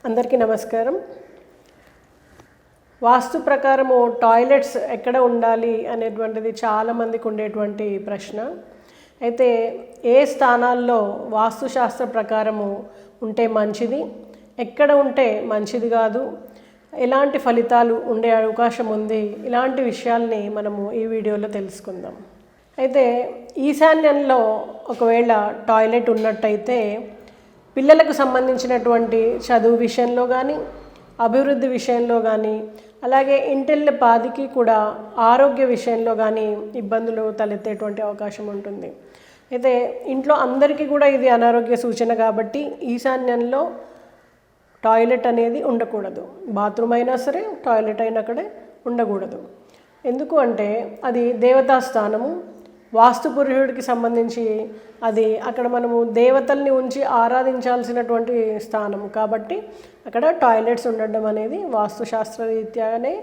అందరికీ నమస్కారం. వాస్తు ప్రకారము టాయిలెట్స్ ఎక్కడ ఉండాలి అనేటువంటిది చాలామందికి ఉండేటువంటి ప్రశ్న. అయితే ఏ స్థానాల్లో వాస్తుశాస్త్ర ప్రకారము ఉంటే మంచిది, ఎక్కడ ఉంటే మంచిది కాదు, ఎలాంటి ఫలితాలు ఉండే అవకాశం ఉంది, ఇలాంటి విషయాల్ని మనము ఈ వీడియోలో తెలుసుకుందాం. అయితే ఈశాన్యంలో ఒకవేళ టాయిలెట్ ఉన్నట్టయితే పిల్లలకు సంబంధించినటువంటి చదువు విషయంలో కానీ, అభివృద్ధి విషయంలో కానీ, అలాగే ఇంటిళ్ళ పాదికి కూడా ఆరోగ్య విషయంలో కానీ ఇబ్బందులు తలెత్తేటువంటి అవకాశం ఉంటుంది. అయితే ఇంట్లో అందరికీ కూడా ఇది అనారోగ్య సూచన కాబట్టి ఈశాన్యంలో టాయిలెట్ అనేది ఉండకూడదు. బాత్రూమ్ అయినా సరే, టాయిలెట్ అయినా అక్కడే ఉండకూడదు. ఎందుకు అంటే అది దేవతా స్థానము, వాస్తు పురుషుడికి సంబంధించి అది అక్కడ మనము దేవతల్ని ఉంచి ఆరాధించాల్సినటువంటి స్థానం కాబట్టి అక్కడ టాయిలెట్స్ ఉండడం అనేది వాస్తుశాస్త్ర రీత్యానే,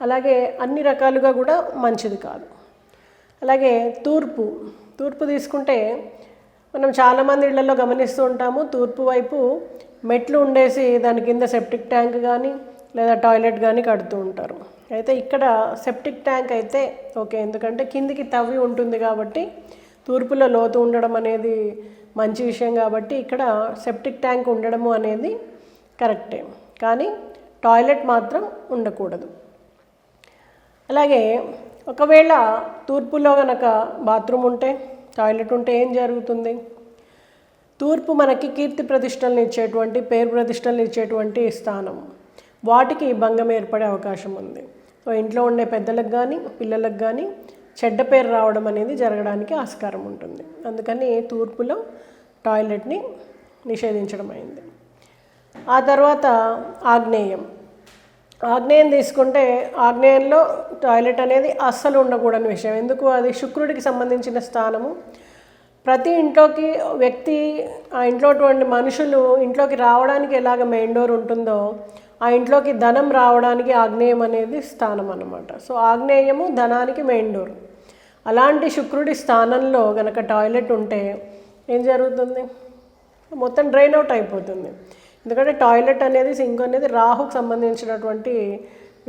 అలాగే అన్ని రకాలుగా కూడా మంచిది కాదు. అలాగే తూర్పు తీసుకుంటే మనం చాలామంది ఇళ్లలో గమనిస్తూ ఉంటాము, తూర్పు వైపు మెట్లు ఉండేసి దాని కింద సెప్టిక్ ట్యాంక్ కానీ లేదా టాయిలెట్ కానీ కడుతూ ఉంటారు. అయితే ఇక్కడ సెప్టిక్ ట్యాంక్ అయితే ఓకే, ఎందుకంటే కిందికి తవ్వి ఉంటుంది కాబట్టి తూర్పులో లోతు ఉండడం అనేది మంచి విషయం కాబట్టి ఇక్కడ సెప్టిక్ ట్యాంక్ ఉండడము అనేది కరెక్టే, కానీ టాయిలెట్ మాత్రం ఉండకూడదు. అలాగే ఒకవేళ తూర్పులో కనుక బాత్రూమ్ ఉంటే, టాయిలెట్ ఉంటే ఏం జరుగుతుంది? తూర్పు మనకి కీర్తి ప్రతిష్టలను ఇచ్చేటువంటి, పేరు ప్రతిష్టలను ఇచ్చేటువంటి స్థానం, వాటికి భంగం ఏర్పడే అవకాశం ఉంది. సో ఇంట్లో ఉండే పెద్దలకు కానీ పిల్లలకు కానీ చెడ్డ పేరు రావడం అనేది జరగడానికి ఆస్కారం ఉంటుంది. అందుకని తూర్పులో టాయిలెట్ని నిషేధించడం అయింది. ఆ తర్వాత ఆగ్నేయం తీసుకుంటే ఆగ్నేయంలో టాయిలెట్ అనేది అస్సలు ఉండకూడని విషయం. ఎందుకు? అది శుక్రుడికి సంబంధించిన స్థానము. ప్రతి ఇంట్లోకి వ్యక్తి, ఆ ఇంట్లోటువంటి మనుషులు ఇంట్లోకి రావడానికి ఎలాగ మెయిన్ డోర్ ఉంటుందో ఆ ఇంట్లోకి ధనం రావడానికి ఆగ్నేయం అనేది స్థానం అన్నమాట. సో ఆగ్నేయము ధనానికి మెయిన్ డోర్. అలాంటి శుక్రుడి స్థానంలో గనక టాయిలెట్ ఉంటే ఏం జరుగుతుంది? మొత్తం డ్రైన్ అవుట్ అయిపోతుంది. ఎందుకంటే టాయిలెట్ అనేది, సింక్ అనేది రాహుకు సంబంధించినటువంటి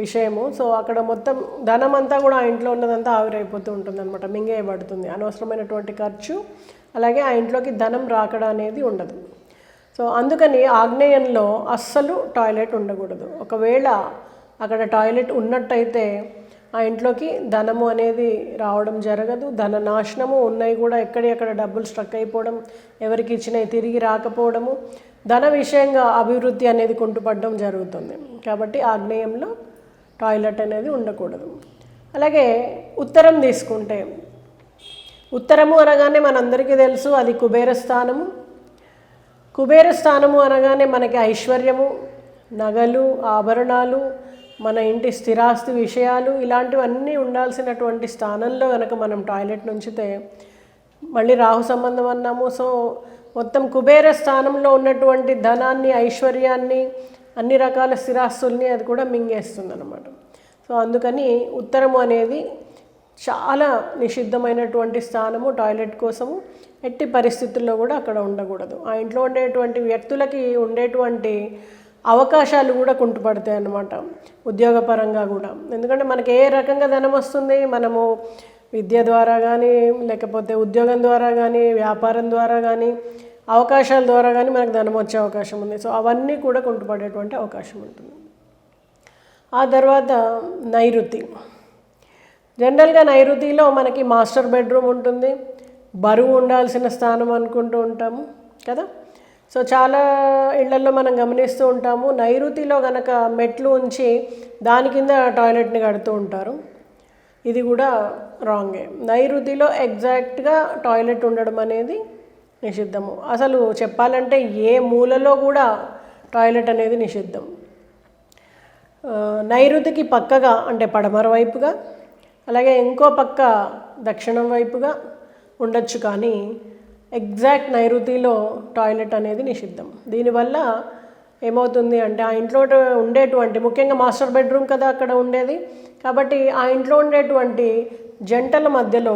విషయము. సో అక్కడ మొత్తం ధనం అంతా కూడా ఆ ఇంట్లో ఉన్నదంతా ఆవిరైపోతూ ఉంటుంది అనమాట, మింగేయబడుతుంది. అనవసరమైనటువంటి ఖర్చు, అలాగే ఆ ఇంట్లోకి ధనం రాకడ అనేది ఉండదు. సో అందుకని ఆగ్నేయంలో అస్సలు టాయిలెట్ ఉండకూడదు. ఒకవేళ అక్కడ టాయిలెట్ ఉన్నట్టయితే ఆ ఇంట్లోకి ధనము అనేది రావడం జరగదు, ధన నాశనము. ఉన్నాయి కూడా ఎక్కడెక్కడ డబ్బులు స్ట్రక్ అయిపోవడం, ఎవరికి ఇచ్చినవి తిరిగి రాకపోవడము, ధన విషయంగా అభివృద్ధి అనేది కుంటుపడడం జరుగుతుంది. కాబట్టి ఆగ్నేయంలో టాయిలెట్ అనేది ఉండకూడదు. అలాగే ఉత్తరం తీసుకుంటే, ఉత్తరము అనగానే మనందరికీ తెలుసు అది కుబేర స్థానము. కుబేర స్థానము అనగానే మనకి ఐశ్వర్యము, నగలు, ఆభరణాలు, మన ఇంటి స్థిరాస్తి విషయాలు, ఇలాంటివన్నీ ఉండాల్సినటువంటి స్థానంలో కనుక మనం టాయిలెట్ నుంచితే మళ్ళీ రాహు సంబంధం అన్నాము. సో మొత్తం కుబేర స్థానంలో ఉన్నటువంటి ధనాన్ని, ఐశ్వర్యాన్ని, అన్ని రకాల స్థిరాస్తుల్ని అది కూడా మింగేస్తుంది అన్నమాట. సో అందుకని ఉత్తరము అనేది చాలా నిషిద్ధమైనటువంటి స్థానము టాయిలెట్ కోసము. ఎట్టి పరిస్థితుల్లో కూడా అక్కడ ఉండకూడదు. ఆ ఇంట్లో ఉండేటువంటి వ్యక్తులకి ఉండేటువంటి అవకాశాలు కూడా కుంటుపడతాయి అన్నమాట, ఉద్యోగపరంగా కూడా. ఎందుకంటే మనకి ఏ రకంగా ధనం వస్తుంది? మనము విద్య ద్వారా కానీ, లేకపోతే ఉద్యోగం ద్వారా కానీ, వ్యాపారం ద్వారా కానీ, అవకాశాల ద్వారా కానీ మనకు ధనం వచ్చే అవకాశం ఉంది. సో అవన్నీ కూడా కుంటుపడేటువంటి అవకాశం ఉంటుంది. ఆ తర్వాత నైరుతి. జనరల్గా నైరుతిలో మనకి మాస్టర్ బెడ్రూమ్ ఉంటుంది, బరువు ఉండాల్సిన స్థానం అనుకుంటూ ఉంటాము కదా. సో చాలా ఇళ్లలో మనం గమనిస్తూ ఉంటాము, నైరుతిలో కనుక మెట్లు ఉంచి దాని కింద టాయిలెట్ని కడుతూ ఉంటారు. ఇది కూడా రాంగే. నైరుతిలో ఎగ్జాక్ట్గా టాయిలెట్ ఉండడం అనేది నిషిద్ధము. అసలు చెప్పాలంటే ఏ మూలలో కూడా టాయిలెట్ అనేది నిషిద్ధం. నైరుతికి పక్కగా అంటే పడమర వైపుగా, అలాగే ఇంకో పక్క దక్షిణం వైపుగా ఉండొచ్చు, కానీ ఎగ్జాక్ట్ నైరుతిలో టాయిలెట్ అనేది నిషిద్ధం. దీనివల్ల ఏమవుతుంది అంటే ఆ ఇంట్లో ఉండేటువంటి, ముఖ్యంగా మాస్టర్ బెడ్రూమ్ కదా అక్కడ ఉండేది, కాబట్టి ఆ ఇంట్లో ఉండేటువంటి జంటల మధ్యలో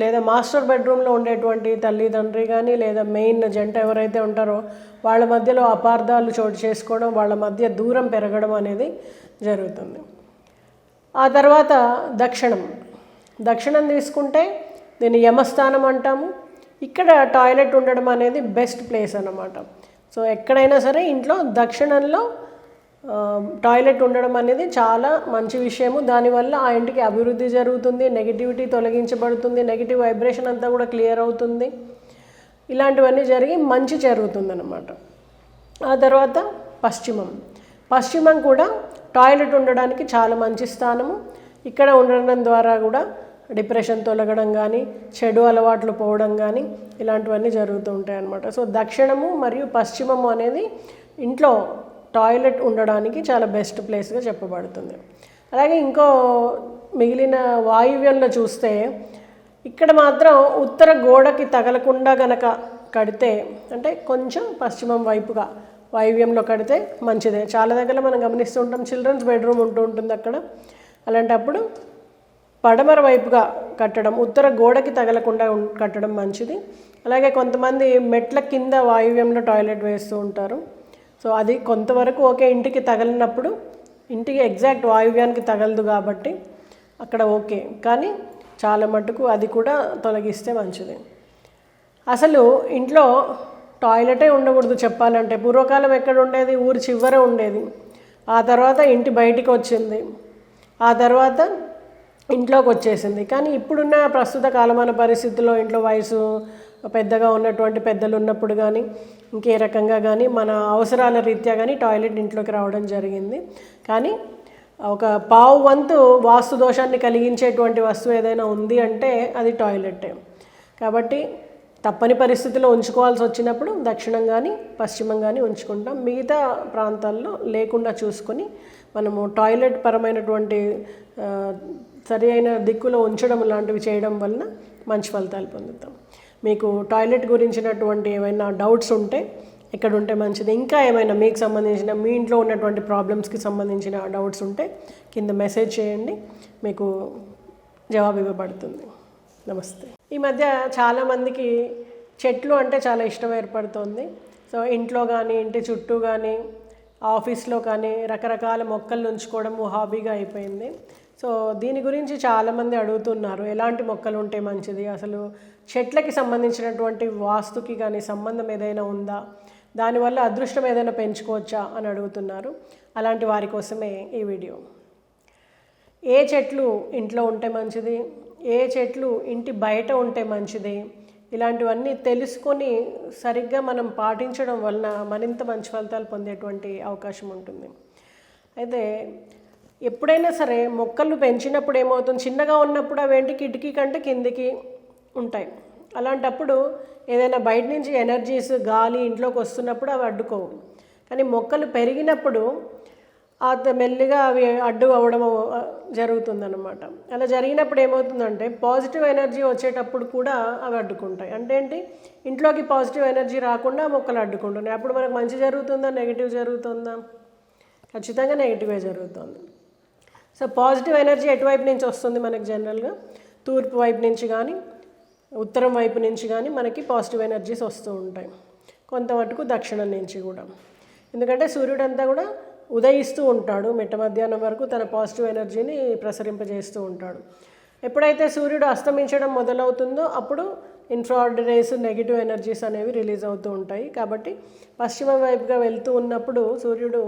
లేదా మాస్టర్ బెడ్రూమ్లో ఉండేటువంటి తల్లిదండ్రి కానీ లేదా మెయిన్ జంట ఎవరైతే ఉంటారో వాళ్ళ మధ్యలో అపార్థాలు చోటు చేసుకోవడం, వాళ్ళ మధ్య దూరం పెరగడం అనేది జరుగుతుంది. ఆ తర్వాత దక్షిణం తీసుకుంటే దీన్ని యమస్థానం అంటాము. ఇక్కడ టాయిలెట్ ఉండడం అనేది బెస్ట్ ప్లేస్ అన్నమాట. సో ఎక్కడైనా సరే ఇంట్లో దక్షిణంలో టాయిలెట్ ఉండడం అనేది చాలా మంచి విషయము. దానివల్ల ఆ ఇంటికి అభివృద్ధి జరుగుతుంది, నెగిటివిటీ తొలగించబడుతుంది, నెగిటివ్ వైబ్రేషన్ అంతా కూడా క్లియర్ అవుతుంది, ఇలాంటివన్నీ జరిగి మంచి జరుగుతుందన్నమాట. ఆ తర్వాత పశ్చిమం కూడా టాయిలెట్ ఉండడానికి చాలా మంచి స్థానము. ఇక్కడ ఉండడం ద్వారా కూడా డిప్రెషన్ తొలగడం కానీ, చెడు అలవాట్లు పోవడం కానీ ఇలాంటివన్నీ జరుగుతూ ఉంటాయి అన్నమాట. సో దక్షిణము మరియు పశ్చిమము అనేది ఇంట్లో టాయిలెట్ ఉండడానికి చాలా బెస్ట్ ప్లేస్గా చెప్పబడుతుంది. అలాగే ఇంకో మిగిలిన వాయువ్యంలో చూస్తే ఇక్కడ మాత్రం ఉత్తర గోడకి తగలకుండా గనక కడితే, అంటే కొంచెం పశ్చిమం వైపుగా వాయువ్యంలో కడితే మంచిదే. చాలా దగ్గర మనం గమనిస్తూ ఉంటాం, చిల్డ్రన్స్ బెడ్రూమ్ ఉంటూ ఉంటుంది అక్కడ. అలాంటప్పుడు పడమర వైపుగా కట్టడం, ఉత్తర గోడకి తగలకుండా కట్టడం మంచిది. అలాగే కొంతమంది మెట్ల కింద వాయువ్యంలో టాయిలెట్ వేస్తూ ఉంటారు. సో అది కొంతవరకు ఓకే, ఇంటికి తగలినప్పుడు, ఇంటికి ఎగ్జాక్ట్ వాయువ్యానికి తగలదు కాబట్టి అక్కడ ఓకే, కానీ చాలా మటుకు అది కూడా తొలగిస్తే మంచిది. అసలు ఇంట్లో టాయిలెటే ఉండకూడదు చెప్పాలంటే. పూర్వకాలం ఎక్కడ ఉండేది, ఊరి చివర ఉండేది, ఆ తర్వాత ఇంటి బయటికి వచ్చింది, ఆ తర్వాత ఇంట్లోకి వచ్చేసింది. కానీ ఇప్పుడున్న ప్రస్తుత కాలమాన పరిస్థితుల్లో ఇంట్లో వయసు పెద్దగా ఉన్నటువంటి పెద్దలు ఉన్నప్పుడు కానీ ఇంకే రకంగా కానీ మన అవసరాల రీత్యా కానీ టాయిలెట్ ఇంట్లోకి రావడం జరిగింది. కానీ ఒక పావు వంతు వాస్తు దోషాన్ని కలిగించేటువంటి వస్తువు ఏదైనా ఉంది అంటే అది టాయిలెట్టే. కాబట్టి తప్పని పరిస్థితిలో ఉంచుకోవాల్సి వచ్చినప్పుడు దక్షిణం కానీ పశ్చిమం కానీ ఉంచుకుంటాం. మిగతా ప్రాంతాల్లో లేకుండా చూసుకొని మనము టాయిలెట్ పరమైనటువంటి సరి అయిన దిక్కులో ఉంచడం లాంటివి చేయడం వలన మంచి ఫలితాలు పొందుతాం. మీకు టాయిలెట్ గురించినటువంటి ఏమైనా డౌట్స్ ఉంటే ఎక్కడ ఉంటే మంచిది, ఇంకా ఏమైనా మీకు సంబంధించిన మీ ఇంట్లో ఉన్నటువంటి ప్రాబ్లమ్స్కి సంబంధించిన డౌట్స్ ఉంటే కింద మెసేజ్ చేయండి, మీకు జవాబు ఇవ్వబడుతుంది. నమస్తే. ఈ మధ్య చాలామందికి చెట్లు అంటే చాలా ఇష్టం ఏర్పడుతుంది. సో ఇంట్లో కానీ ఇంటి చుట్టూ కానీ ఆఫీస్లో కానీ రకరకాల మొక్కలు ఉంచుకోవడం హాబీగా అయిపోయింది. సో దీని గురించి చాలామంది అడుగుతున్నారు, ఎలాంటి మొక్కలు ఉంటే మంచిది, అసలు చెట్లకి సంబంధించినటువంటి వాస్తుకి కానీ సంబంధం ఏదైనా ఉందా, దానివల్ల అదృష్టం ఏదైనా పెంచుకోవచ్చా అని అడుగుతున్నారు. అలాంటి వారి కోసమే ఈ వీడియో. ఏ చెట్లు ఇంట్లో ఉంటే మంచిది, ఏ చెట్లు ఇంటి బయట ఉంటే మంచిది, ఇలాంటివన్నీ తెలుసుకొని సరిగ్గా మనం పాటించడం వలన మరింత మంచి ఫలితాలు పొందేటువంటి అవకాశం ఉంటుంది. అయితే ఎప్పుడైనా సరే మొక్కలు పెంచినప్పుడు ఏమవుతుంది, చిన్నగా ఉన్నప్పుడు అవేంటి కిటికీ కంటే కిందికి ఉంటాయి. అలాంటప్పుడు ఏదైనా బయట నుంచి ఎనర్జీస్ గాలి ఇంట్లోకి వస్తున్నప్పుడు అవి అడ్డుకోవు. కానీ మొక్కలు పెరిగినప్పుడు మెల్లిగా అవి అడ్డు అవ్వడం జరుగుతుందన్నమాట. అలా జరిగినప్పుడు ఏమవుతుందంటే పాజిటివ్ ఎనర్జీ వచ్చేటప్పుడు కూడా అవి అడ్డుకుంటాయి. అంటే ఏంటి, ఇంట్లోకి పాజిటివ్ ఎనర్జీ రాకుండా మొక్కలు అడ్డుకుంటున్నాయి. అప్పుడు మనకు మంచి జరుగుతుందా నెగిటివ్ జరుగుతుందా? ఖచ్చితంగా నెగిటివే జరుగుతుంది. సో పాజిటివ్ ఎనర్జీ ఎటువైపు నుంచి వస్తుంది మనకి జనరల్గా? తూర్పు వైపు నుంచి కానీ ఉత్తరం వైపు నుంచి కానీ మనకి పాజిటివ్ ఎనర్జీస్ వస్తూ ఉంటాయి. కొంత మటుకు దక్షిణం నుంచి కూడా. ఎందుకంటే సూర్యుడు అంతా కూడా ఉదయిస్తూ ఉంటాడు, మిట్ట మధ్యాహ్నం వరకు తన పాజిటివ్ ఎనర్జీని ప్రసరింపజేస్తూ ఉంటాడు. ఎప్పుడైతే సూర్యుడు అస్తమించడం మొదలవుతుందో అప్పుడు ఇన్ఫ్రారెడ్ రేస్ నెగిటివ్ ఎనర్జీస్ అనేవి రిలీజ్ అవుతూ ఉంటాయి. కాబట్టి పశ్చిమ వైపుగా వెళ్తూ ఉన్నప్పుడు సూర్యుడు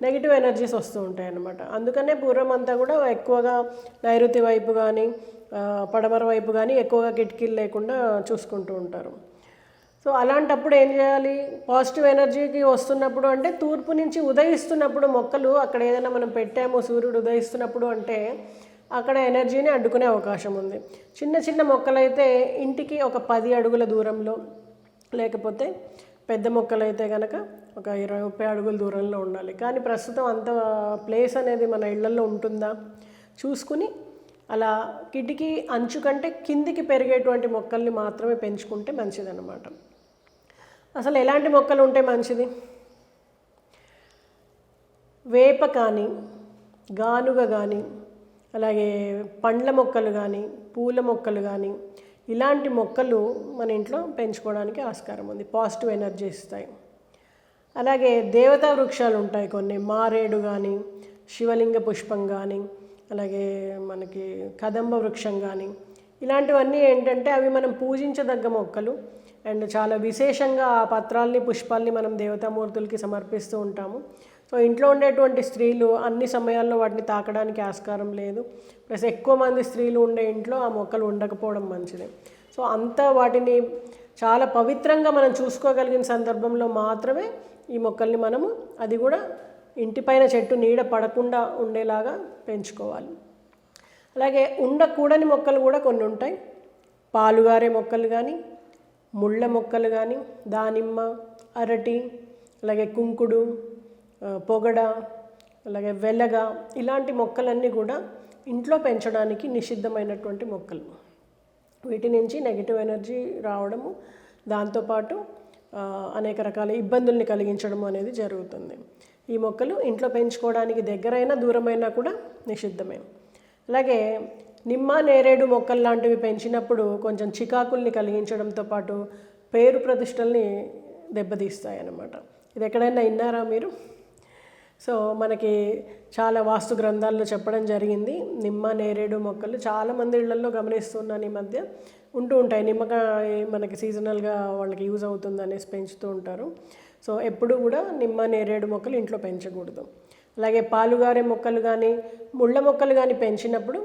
నెగిటివ్ ఎనర్జీస్ వస్తూ ఉంటాయి అన్నమాట. అందుకనే పూర్వం అంతా కూడా ఎక్కువగా నైరుతి వైపు కానీ పడమర వైపు కానీ ఎక్కువగా కిటికీలు లేకుండా చూసుకుంటూ ఉంటారు. సో అలాంటప్పుడు ఏం చేయాలి, పాజిటివ్ ఎనర్జీకి వస్తున్నప్పుడు అంటే తూర్పు నుంచి ఉదయిస్తున్నప్పుడు మొక్కలు అక్కడ ఏదైనా మనం పెట్టాము సూర్యుడు ఉదయిస్తున్నప్పుడు అంటే అక్కడ ఎనర్జీని అడ్డుకునే అవకాశం ఉంది. చిన్న చిన్న మొక్కలైతే ఇంటికి ఒక 10 అడుగుల దూరంలో, లేకపోతే పెద్ద మొక్కలైతే కనుక ఒక 20-30 అడుగుల దూరంలో ఉండాలి. కానీ ప్రస్తుతం అంత ప్లేస్ అనేది మన ఇళ్లలో ఉంటుందా చూసుకుని అలా కిటికీ అంచు కంటే కిందికి పెరిగేటువంటి మొక్కల్ని మాత్రమే పెంచుకుంటే మంచిదన్నమాట. అసలు ఎలాంటి మొక్కలు ఉంటే మంచిది? వేప కానీ, గానుగ కానీ, అలాగే పండ్ల మొక్కలు కానీ, పూల మొక్కలు కానీ, ఇలాంటి మొక్కలు మన ఇంట్లో పెంచుకోవడానికి ఆస్కారం ఉంది. పాజిటివ్ ఎనర్జీ ఇస్తాయి. అలాగే దేవతా వృక్షాలు ఉంటాయి కొన్ని, మారేడు కానీ, శివలింగ పుష్పం కానీ, అలాగే మనకి కదంబ వృక్షం కానీ, ఇలాంటివన్నీ ఏంటంటే అవి మనం పూజించదగ్గ మొక్కలు. అండ్ చాలా విశేషంగా ఆ పత్రాల్ని, పుష్పాల్ని మనం దేవతామూర్తులకి సమర్పిస్తూ ఉంటాము. సో ఇంట్లో ఉండేటువంటి స్త్రీలు అన్ని సమయాల్లో వాటిని తాకడానికి ఆస్కారం లేదు. ప్లస్ ఎక్కువ మంది స్త్రీలు ఉండే ఇంట్లో ఆ మొక్కలు ఉండకపోవడం మంచిది. సో అంతా వాటిని చాలా పవిత్రంగా మనం చూసుకోగలిగిన సందర్భంలో మాత్రమే ఈ మొక్కల్ని మనము, అది కూడా ఇంటిపైన చెట్టు నీడ పడకుండా ఉండేలాగా పెంచుకోవాలి. అలాగే ఉండకూడని మొక్కలు కూడా కొన్ని ఉంటాయి. పాలుగారే మొక్కలు కానీ, ముళ్ళ మొక్కలు కానీ, దానిమ్మ, అరటి, అలాగే కుంకుడు, పొగడ, అలాగే వెలగ, ఇలాంటి మొక్కలన్నీ కూడా ఇంట్లో పెంచడానికి నిషిద్ధమైనటువంటి మొక్కలు. వీటి నుంచి నెగిటివ్ ఎనర్జీ రావడము, దాంతోపాటు అనేక రకాల ఇబ్బందుల్ని కలిగించడం అనేది జరుగుతుంది. ఈ మొక్కలు ఇంట్లో పెంచుకోవడానికి దగ్గరైనా దూరమైనా కూడా నిషిద్ధమే. అలాగే నిమ్మ, నేరేడు మొక్కలు లాంటివి పెంచినప్పుడు కొంచెం చికాకుల్ని కలిగించడంతో పాటు పేరు ప్రతిష్టల్ని దెబ్బతీస్తాయి అన్నమాట. ఇది ఎక్కడైనా విన్నారా మీరు? సో మనకి చాలా వాస్తు గ్రంథాల్లో చెప్పడం జరిగింది. నిమ్మ, నేరేడు మొక్కలు చాలామంది ఇళ్లలో గమనిస్తున్నాను ఈ మధ్య ఉంటూ ఉంటాయి. నిమ్మకాయ మనకి సీజనల్గా వాళ్ళకి యూజ్ అవుతుంది అనేసి పెంచుతూ ఉంటారు. సో ఎప్పుడు కూడా నిమ్మ, నేరేడు మొక్కలు ఇంట్లో పెంచకూడదు. అలాగే పాలుగారే మొక్కలు కానీ, ముళ్ళ మొక్కలు కానీ పెంచినప్పుడు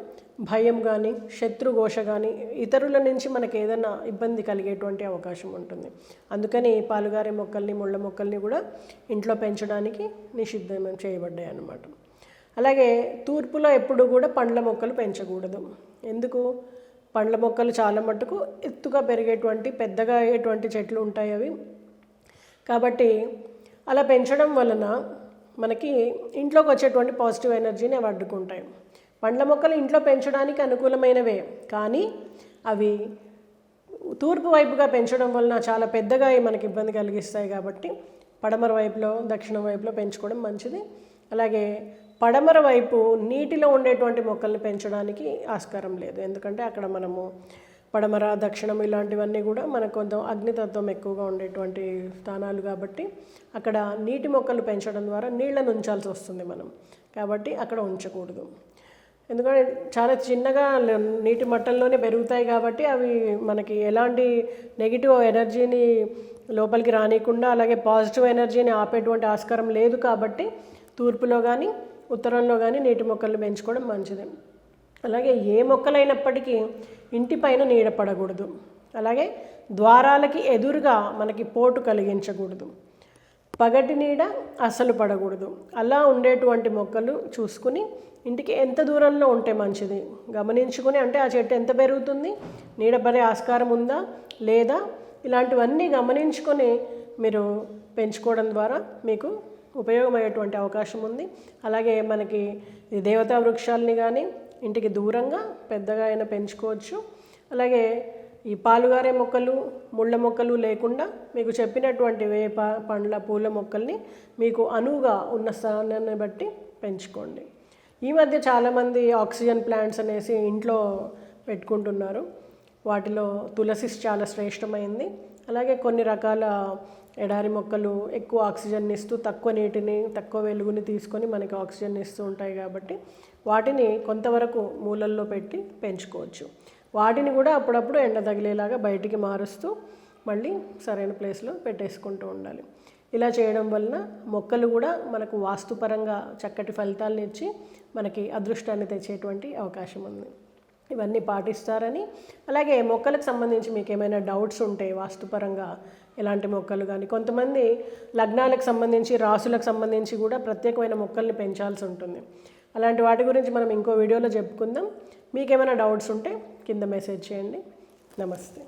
భయం కానీ, శత్రుఘోష కానీ, ఇతరుల నుంచి మనకి ఏదైనా ఇబ్బంది కలిగేటువంటి అవకాశం ఉంటుంది. అందుకని పాలుగారే మొక్కల్ని, ముళ్ళ మొక్కల్ని కూడా ఇంట్లో పెంచడానికి నిషిద్ధం చేయబడ్డాయి అన్నమాట. అలాగే తూర్పులో ఎప్పుడు కూడా పండ్ల మొక్కలు పెంచకూడదు. ఎందుకు? పండ్ల మొక్కలు చాలా మట్టుకు ఎత్తుగా పెరిగేటువంటి, పెద్దగా అయ్యేటువంటి చెట్లు ఉంటాయి అవి. కాబట్టి అలా పెంచడం వలన మనకి ఇంట్లోకి వచ్చేటువంటి పాజిటివ్ ఎనర్జీని అవి అడ్డుకుంటాయి. పండ్ల మొక్కలు ఇంట్లో పెంచడానికి అనుకూలమైనవే, కానీ అవి తూర్పు వైపుగా పెంచడం వలన చాలా పెద్దగా మనకి ఇబ్బంది కలిగిస్తాయి. కాబట్టి పడమర వైపులో, దక్షిణం వైపులో పెంచుకోవడం మంచిది. అలాగే పడమర వైపు నీటిలో ఉండేటువంటి మొక్కల్ని పెంచడానికి ఆస్కారం లేదు. ఎందుకంటే అక్కడ మనము పడమర, దక్షిణం ఇలాంటివన్నీ కూడా మనకు కొంచెం అగ్నితత్వం ఎక్కువగా ఉండేటువంటి స్థానాలు కాబట్టి అక్కడ నీటి మొక్కలు పెంచడం ద్వారా నీళ్ళను ఉంచాల్సి వస్తుంది మనం. కాబట్టి అక్కడ ఉంచకూడదు. ఎందుకంటే చాలా చిన్నగా నీటి మట్టంలోనే పెరుగుతాయి కాబట్టి అవి మనకి ఎలాంటి నెగిటివ్ ఎనర్జీని లోపలికి రానియకుండా, అలాగే పాజిటివ్ ఎనర్జీని ఆపేటువంటి ఆస్కారం లేదు. కాబట్టి తూర్పులో కానీ, ఉత్తరంలో కానీ నీటి మొక్కలు పెంచుకోవడం మంచిది. అలాగే ఏ మొక్కలైనప్పటికీ ఇంటిపైన నీడ పడకూడదు. అలాగే ద్వారాలకి ఎదురుగా మనకి పోటు కలిగించకూడదు. పగటి నీడ అస్సలు పడకూడదు. అలా ఉండేటువంటి మొక్కలు చూసుకుని ఇంటికి ఎంత దూరంలో ఉంటే మంచిది గమనించుకుని, అంటే ఆ చెట్టు ఎంత పెరుగుతుంది, నీడ పడే ఆస్కారం ఉందా లేదా, ఇలాంటివన్నీ గమనించుకొని మీరు పెంచుకోవడం ద్వారా మీకు ఉపయోగమయ్యేటువంటి అవకాశం ఉంది. అలాగే మనకి ఈ దేవతా వృక్షాలని కానీ ఇంటికి దూరంగా పెద్దగా అయినా పెంచుకోవచ్చు. అలాగే ఈ పాలుగారే మొక్కలు, ముళ్ళ మొక్కలు లేకుండా మీకు చెప్పినటువంటి వేప, పండ్ల, పూల మొక్కల్ని మీకు అనువుగా ఉన్న స్థానాన్ని బట్టి పెంచుకోండి. ఈ మధ్య చాలామంది ఆక్సిజన్ ప్లాంట్స్ అనేసి ఇంట్లో పెట్టుకుంటున్నారు. వాటిలో తులసి చాలా శ్రేష్టమైంది. అలాగే కొన్ని రకాల ఎడారి మొక్కలు ఎక్కువ ఆక్సిజన్ ఇస్తూ తక్కువ నీటిని, తక్కువ వెలుగుని తీసుకొని మనకి ఆక్సిజన్ ఇస్తూ ఉంటాయి. కాబట్టి వాటిని కొంతవరకు మూలల్లో పెట్టి పెంచుకోవచ్చు. వాటిని కూడా అప్పుడప్పుడు ఎండ తగిలేలాగా బయటికి మారుస్తూ మళ్ళీ సరైన ప్లేస్లో పెట్టేసుకుంటూ ఉండాలి. ఇలా చేయడం వలన మొక్కలు కూడా మనకు వాస్తుపరంగా చక్కటి ఫలితాలను ఇచ్చి మనకి అదృష్టాన్ని తెచ్చేటువంటి అవకాశం ఉంది. ఇవన్నీ పాటిస్తారని, అలాగే మొక్కలకు సంబంధించి మీకు ఏమైనా డౌట్స్ ఉంటే వాస్తుపరంగా ఎలాంటి మొక్కలు కానీ, కొంతమంది లగ్నాలకు సంబంధించి, రాసులకు సంబంధించి కూడా ప్రత్యేకమైన మొక్కల్ని పెంచాల్సి ఉంటుంది. అలాంటి వాటి గురించి మనం ఇంకో వీడియోలో చెప్పుకుందాం. మీకేమైనా డౌట్స్ ఉంటే కింద మెసేజ్ చేయండి. నమస్తే.